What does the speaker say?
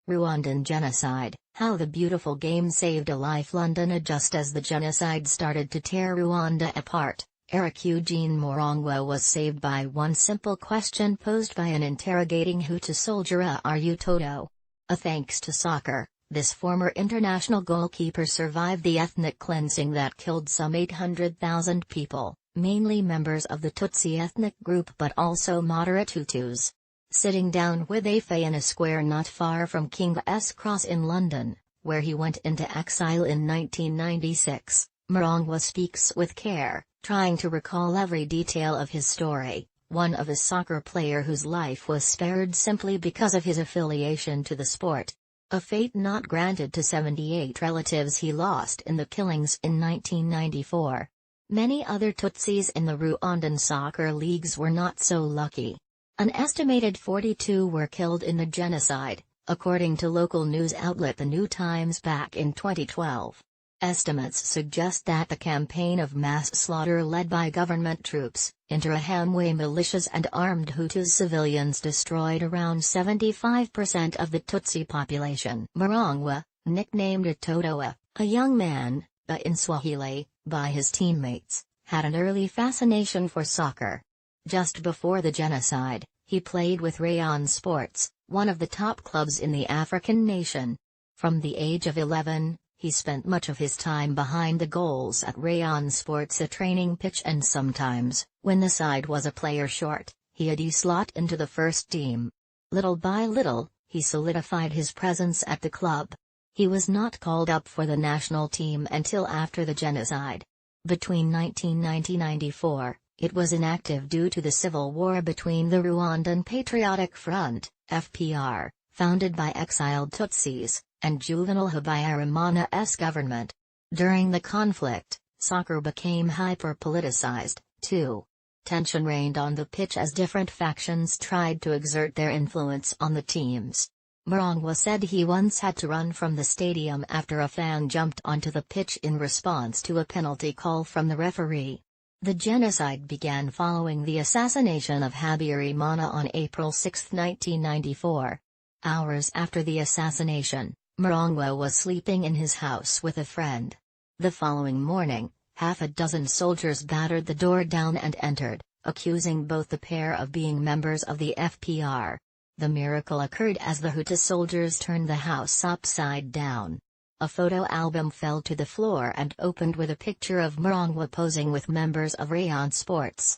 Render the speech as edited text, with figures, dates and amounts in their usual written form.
Rwandan Genocide, How the Beautiful Game Saved a Life. London. Just as the genocide started to tear Rwanda apart, Eric Eugene Morongwa was saved by one simple question posed by an interrogating Hutu soldier: "Are you Toto?" Thanks to soccer, this former international goalkeeper survived the ethnic cleansing that killed some 800,000 people, mainly members of the Tutsi ethnic group but also moderate Hutus. Sitting down with Afe in a square not far from King's Cross in London, where he went into exile in 1996, Morongwa speaks with care, trying to recall every detail of his story, one of a soccer player whose life was spared simply because of his affiliation to the sport. A fate not granted to 78 relatives he lost in the killings in 1994. Many other Tutsis in the Rwandan soccer leagues were not so lucky. An estimated 42 were killed in the genocide, according to local news outlet The New Times back in 2012. Estimates suggest that the campaign of mass slaughter led by government troops, Interahamwe militias and armed Hutu civilians destroyed around 75% of the Tutsi population. Morongwa, nicknamed Totoa, a young man, in Swahili, by his teammates, had an early fascination for soccer. Just before the genocide, he played with Rayon Sports, one of the top clubs in the African nation. From the age of 11, he spent much of his time behind the goals at Rayon Sports, a training pitch, and sometimes, when the side was a player short, he'd slot into the first team. Little by little, he solidified his presence at the club. He was not called up for the national team until after the genocide. Between 1990 and 1994, it was inactive due to the civil war between the Rwandan Patriotic Front, FPR, founded by exiled Tutsis, and Juvenal Habyarimana's government. During the conflict, soccer became hyper-politicized, too. Tension reigned on the pitch as different factions tried to exert their influence on the teams. Morongwa said he once had to run from the stadium after a fan jumped onto the pitch in response to a penalty call from the referee. The genocide began following the assassination of Habyarimana on April 6, 1994. Hours after the assassination, Morongwa was sleeping in his house with a friend. The following morning, half a dozen soldiers battered the door down and entered, accusing both the pair of being members of the FPR. The miracle occurred as the Hutu soldiers turned the house upside down. A photo album fell to the floor and opened with a picture of Morongwa posing with members of Rayon Sports.